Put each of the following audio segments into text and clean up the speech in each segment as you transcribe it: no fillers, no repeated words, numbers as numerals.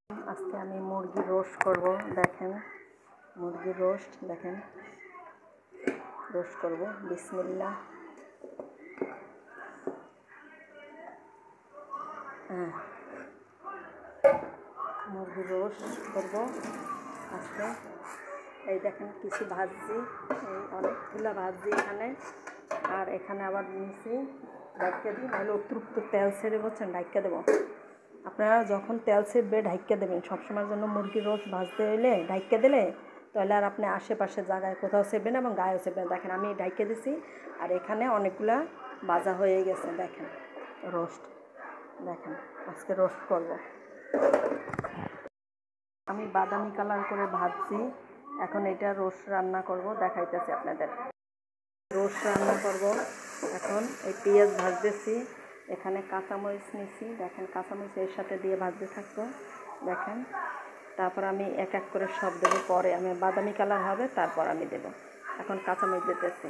আজকে আমি মুরগির রোস্ট করব। দেখেন মুরগির রোস্ট, দেখেন রোস্ট করব। বিসমিল্লাহ। মুরগির রোস্ট করব আজকে। এই দেখেন কিছু ভাজি, এই অনেকগুলো ভাজি এখানে, আর এখানে আবার নিয়েছি ঢাইকা দিই, নাহলে অতিরিক্ত তেল ছেড়ে বলছেন ঢাইকা দেবো। আপনারা যখন তেল ছেড়বে ঢাইকা দেবেন সবসময়ের জন্য। মুরগির রোস্ট ভাজতে হলে ঢাইকা দিলে তাহলে আর আপনি আশেপাশে জায়গায় কোথাও ছেড়বেন এবং গায়েও ছেড়বেন। দেখেন আমি ঢাইকা দিছি, আর এখানে অনেকগুলা ভাজা হয়ে গেছে। দেখেন রোস্ট, দেখেন আজকে রোস্ট করব। আমি বাদামি কালার করে ভাজছি, এখন এটা রোস্ট রান্না করব, দেখাইতেছি আপনাদের। রোস্ট রান্না করব এখন। এই পেঁয়াজ ভাজতেছি, এখানে কাঁচামরিচ নিছি, দেখেন কাঁচামরিচ এর সাথে দিয়ে ভাজতে থাকবো। দেখেন তারপর আমি এক এক করে সব দেবো, পরে আমি বাদামি কালার হবে তারপর আমি দেব। এখন কাঁচামরিচ দিতেছি।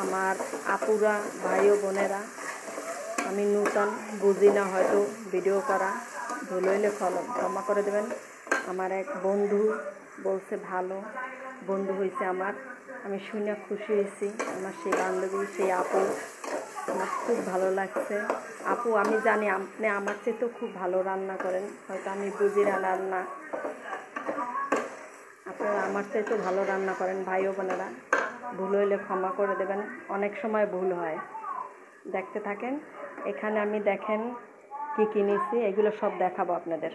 আমার আপুরা, ভাই ও বোনেরা, আমি নূতন, বুঝি না হয়তো ভিডিও করা, ভুল হইলে ক্ষমা করে দেবেন। আমার এক বন্ধু বলছে ভালো বন্ধু হয়েছে আমার, আমি শুনে খুশি হয়েছি। আমার সেই বান্ধবী, সেই আপু, আমার খুব ভালো লাগছে। আপু আমি জানি আপনি আমার চেয়ে তো খুব ভালো রান্না করেন, হয়তো আমি বুঝি না রান্না, আপনারা আমার চেয়ে তো ভালো রান্না করেন। ভাই ও বোনেরা, ভুল হইলে ক্ষমা করে দেবেন, অনেক সময় ভুল হয়। দেখতে থাকেন। এখানে আমি দেখেন কি কিনেছি, এগুলো সব দেখাবো আপনাদের।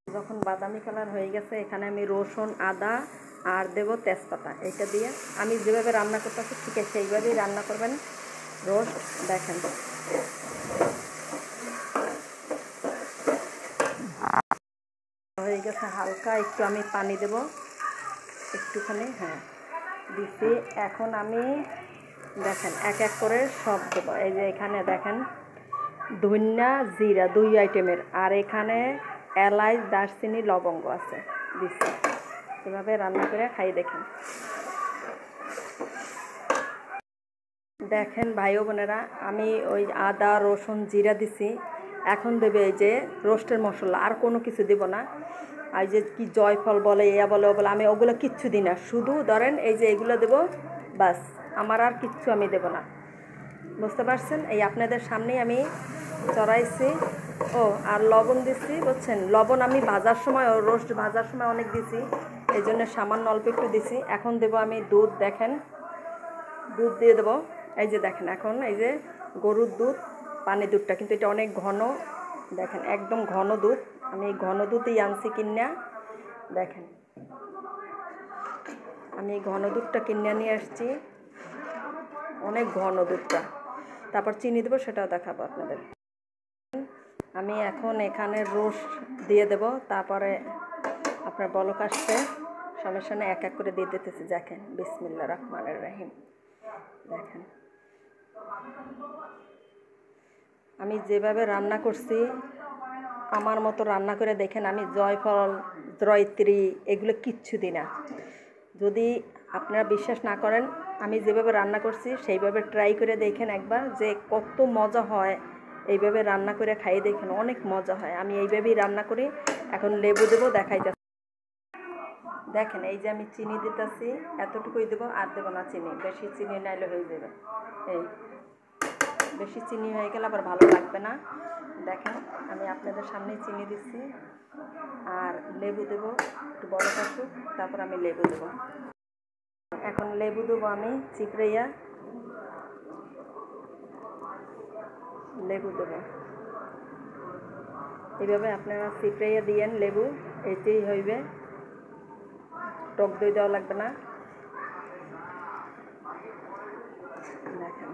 যখন বাদামি কালার হয়ে গেছে, এখানে আমি রসুন, আদা আর দেব তেজপাতা। এটা দিয়ে আমি যেভাবে রান্না করতেছি ঠিক আছে সেইভাবেই রান্না করবেন রোস্ট। দেখেন হয়ে গেছে, হালকা একটু আমি পানি দেব একটুখানি, হ্যাঁ দিচ্ছি। এখন আমি দেখেন এক এক করে সব দেবো। এই যে এখানে দেখেন ধনিয়া, জিরা 2 আইটেমের, আর এখানে এলাচ, দারচিনি, লবঙ্গ আছে, দিচ্ছি। এভাবে রান্না করে খাই দেখেন। দেখেন ভাই ও বোনেরা, আমি ওই আদা, রসুন, জিরা দিছি। এখন দেবে এই যে রোস্টের মশলা, আর কোনো কিছু দেব না। আর যে কি জয়ফল বলে, ইয়া বলে, ও বলে, আমি ওগুলো কিচ্ছু দিই না। শুধু ধরেন এই যে এগুলো দেবো, বাস, আমার আর কিচ্ছু আমি দেব না। বুঝতে পারছেন? এই আপনাদের সামনেই আমি চড়াইছি। ও আর লবণ দিচ্ছি, বুঝছেন? লবণ আমি ভাজার সময়, রোস্ট ভাজার সময় অনেক দিছি, এই জন্য সামান্য অল্প একটু দিছি। এখন দেবো আমি দুধ, দেখেন দুধ দিয়ে দেবো। এই যে দেখেন এখন এই যে গরুর দুধ, পানি দুধটা, কিন্তু এটা অনেক ঘন, দেখেন একদম ঘন দুধ। আমি এই ঘন দুধই আনছি কিনা, দেখেন আমি এই ঘন দুধটা কিনে নিয়ে আসছি, অনেক ঘন দুধটা। তারপর চিনি দেবো, সেটাও দেখাবো আপনাদের। আমি এখন এখানে রোস্ট দিয়ে দেব, তারপরে আপনার বলক আসছে, সমস্যা নেই, এক এক করে দিয়ে দিতেছি। দেখেন বিসমিল্লাহির রহমানির রহিম। দেখেন আমি যেভাবে রান্না করছি আমার মতো রান্না করে দেখেন। আমি জয়ফল, জয়ত্রী এগুলো কিচ্ছু দিই না। যদি আপনারা বিশ্বাস না করেন, আমি যেভাবে রান্না করছি সেইভাবে ট্রাই করে দেখেন একবার, যে কত মজা হয়। এইভাবে রান্না করে খাই দেখেন, অনেক মজা হয়। আমি এইভাবেই রান্না করি। এখন লেবু দেবো, দেখাইতে দেখেন। এই যে আমি চিনি দিতেছি, এতটুকুই দেবো, আর দেবো না চিনি। বেশি চিনি নাইলে হয়ে যাবে, এই বেশি চিনি হয়ে গেলে আবার ভালো লাগবে না। দেখেন আমি আপনাদের সামনেই চিনি দিচ্ছি, আর লেবু দেবো, একটু বড় কাশুক, তারপর আমি লেবু দেবো। এখন লেবু দেবো আমি চিপড়াইয়া, লেবু দেবো। এইভাবে আপনারা চিপড়াইয়া দিয়েন লেবু, এতেই হইবে, টক দই দেওয়া লাগবে না। দেখেন